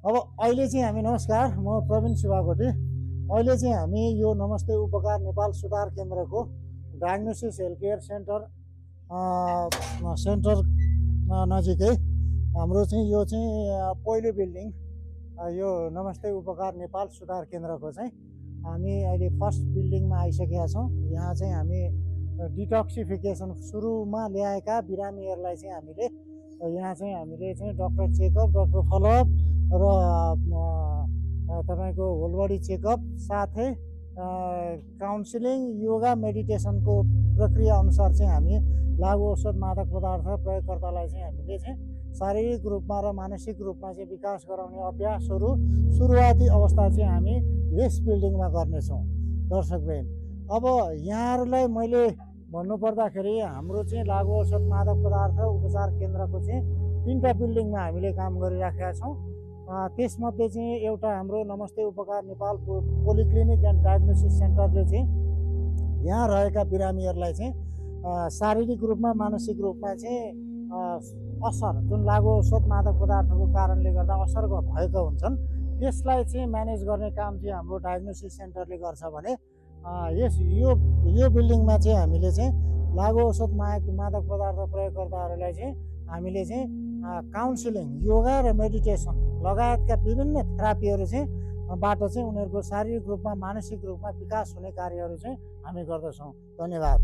अब अहिले चाहिँ हामी नमस्कार, म प्रवीण शिवाकोटी। अहिले चाहिँ हामी यो नमस्ते उपकार नेपाल सुधार केन्द्रको डायग्नोसिस हेल्थ केयर सेन्टर नजिकै हाम्रो चाहिँ यो चाहिँ पहिलो बिल्डिङ यो नमस्ते उपकार नेपाल सुधार केन्द्रको चाहिँ हामी अहिले फर्स्ट बिल्डिङमा आइसकेका छौँ। यहाँ चाहिँ हामी डिटक्सिफिकेसन सुरुमा ल्याएका बिरामीहरूलाई चाहिँ हामीले डक्टर चेकअप, डक्टर फलोअप र तपाईँको होल बडी चेकअप साथै काउन्सिलिङ, योगा, मेडिटेसनको प्रक्रिया अनुसार चाहिँ हामी लागु औषध मादक पदार्थ प्रयोगकर्तालाई चाहिँ हामीले चाहिँ शारीरिक रूपमा र मानसिक रूपमा चाहिँ विकास गराउने अभ्यासहरू सुरुवाती अवस्था चाहिँ हामी यस बिल्डिङमा गर्नेछौँ। दर्शकवृन्द, अब यहाँहरूलाई मैले भन्नुपर्दाखेरि हाम्रो चाहिँ लागु औषध मादक पदार्थ उपचार केन्द्रको चाहिँ 3टा बिल्डिङमा हामीले काम गरिराखेका छौँ। त्यसमध्ये चाहिँ एउटा हाम्रो नमस्ते उपकार नेपाल पोलिक्लिनिक एन्ड डायग्नोसिस सेन्टरले चाहिँ यहाँ रहेका बिरामीहरूलाई चाहिँ शारीरिक रूपमा मानसिक रूपमा चाहिँ असर जुन लागु औषध मादक पदार्थको कारणले गर्दा असर भएको हुन्छन् त्यसलाई चाहिँ म्यानेज गर्ने काम चाहिँ हाम्रो डायग्नोसिस सेन्टरले गर्छ भने यो बिल्डिङमा चाहिँ हामीले चाहिँ लागु औषध मादक पदार्थ प्रयोगकर्ताहरूलाई चाहिँ हामीले चाहिँ काउन्सिलिङ, योगा र मेडिटेसन लगायतका विभिन्न थेरापीहरू चाहिँ बाट चाहिँ उनीहरूको शारीरिक रूपमा मानसिक रूपमा विकास हुने कार्यहरू चाहिँ हामी गर्दछौँ। धन्यवाद।